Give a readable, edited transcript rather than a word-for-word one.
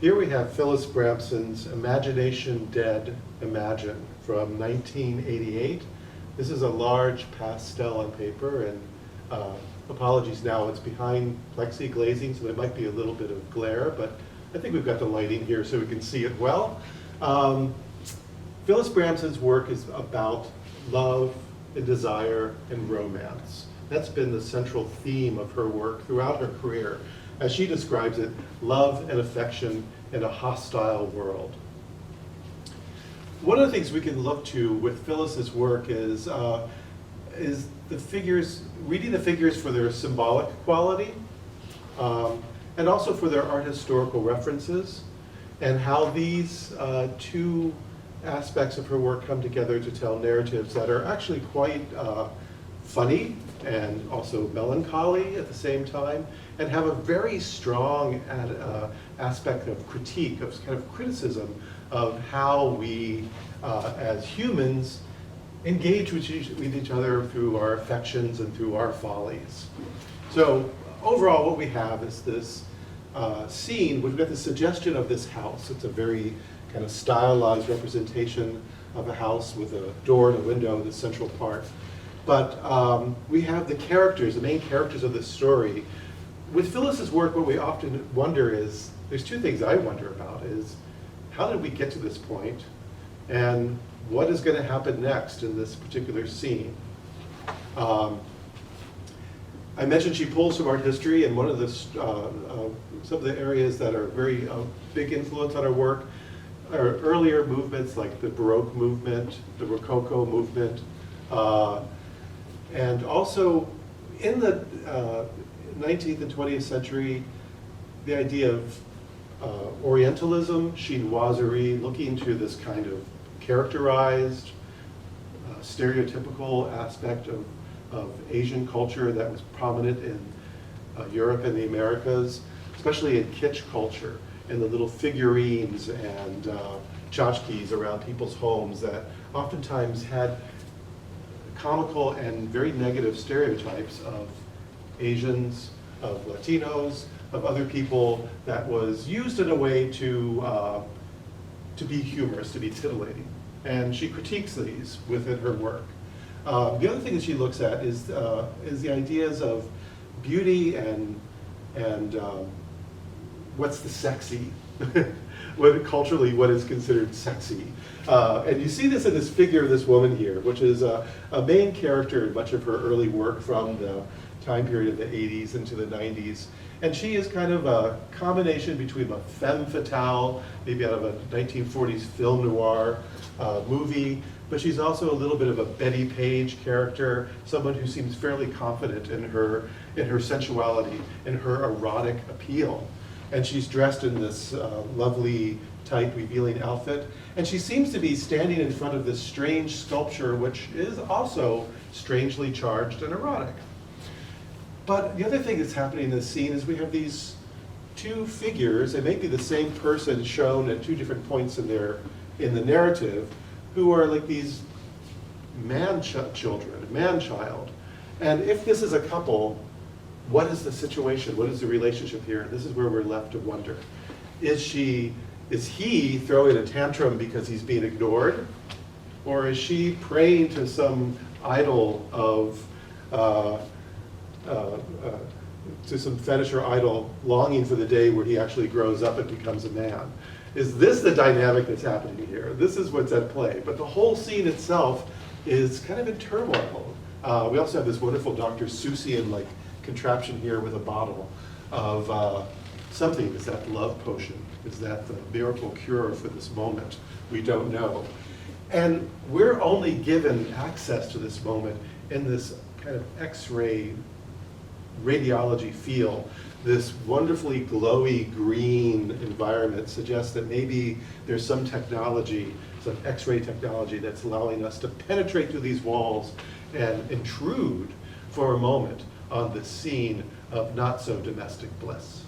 Here we have Phyllis Bramson's Imagination Dead, Imagine from 1988. This is a large pastel on paper, and apologies now, it's behind plexi glazing, so there might be a little bit of glare, but I think we've got the lighting here so we can see it well. Phyllis Bramson's work is about love and desire and romance. That's been the central theme of her work throughout her career. As she describes it, love and affection in a hostile world. One of the things we can look to with Phyllis's work is the figures, reading the figures for their symbolic quality, and also for their art historical references, and how these two aspects of her work come together to tell narratives that are actually quite funny and also melancholy at the same time, and have a very strong aspect of critique, of kind of criticism of how we as humans engage with each other through our affections and through our follies. So overall what we have is this scene. We've got the suggestion of this house. It's a very kind of stylized representation of a house with a door and a window in the central part. But we have the characters, the main characters of this story. With Phyllis's work, what we often wonder is, there's two things I wonder about, is how did we get to this point, and what is going to happen next in this particular scene? I mentioned she pulls from art history, and one of the some of the areas that are very big influence on her work are earlier movements like the Baroque movement, the Rococo movement, and also in the 19th and 20th century, the idea of Orientalism, chinoiserie, looking to this kind of characterized, stereotypical aspect of Asian culture that was prominent in Europe and the Americas, especially in kitsch culture, and the little figurines and tchotchkes around people's homes that oftentimes had comical and very negative stereotypes of Asians, of Latinos, of other people, that was used in a way to be humorous, to be titillating. And she critiques these within her work. The other thing that she looks at is the ideas of beauty and what's the sexy, culturally what is considered sexy. And you see this in this figure of this woman here, which is a main character in much of her early work from the time period of the 80s into the 90s. And she is kind of a combination between a femme fatale, maybe out of a 1940s film noir movie, but she's also a little bit of a Betty Page character, someone who seems fairly confident in her sensuality, in her erotic appeal. And she's dressed in this lovely, tight, revealing outfit. And she seems to be standing in front of this strange sculpture, which is also strangely charged and erotic. But the other thing that's happening in this scene is we have these two figures, they may be the same person shown at two different points in the narrative, who are like these man-child. And if this is a couple, what is the situation? What is the relationship here? This is where we're left to wonder. Is he throwing a tantrum because he's being ignored? Or is she praying to some idol of, to some fetish or idol, longing for the day where he actually grows up and becomes a man? Is this the dynamic that's happening here? This is what's at play. But the whole scene itself is kind of in turmoil. We also have this wonderful Dr. Seussian-like contraption here with a bottle of something. Is that love potion? Is that the miracle cure for this moment? We don't know. And we're only given access to this moment in this kind of X-ray radiology feel. This wonderfully glowy green environment suggests that maybe there's some technology, some X-ray technology that's allowing us to penetrate through these walls and intrude for a moment on the scene of not so domestic bliss.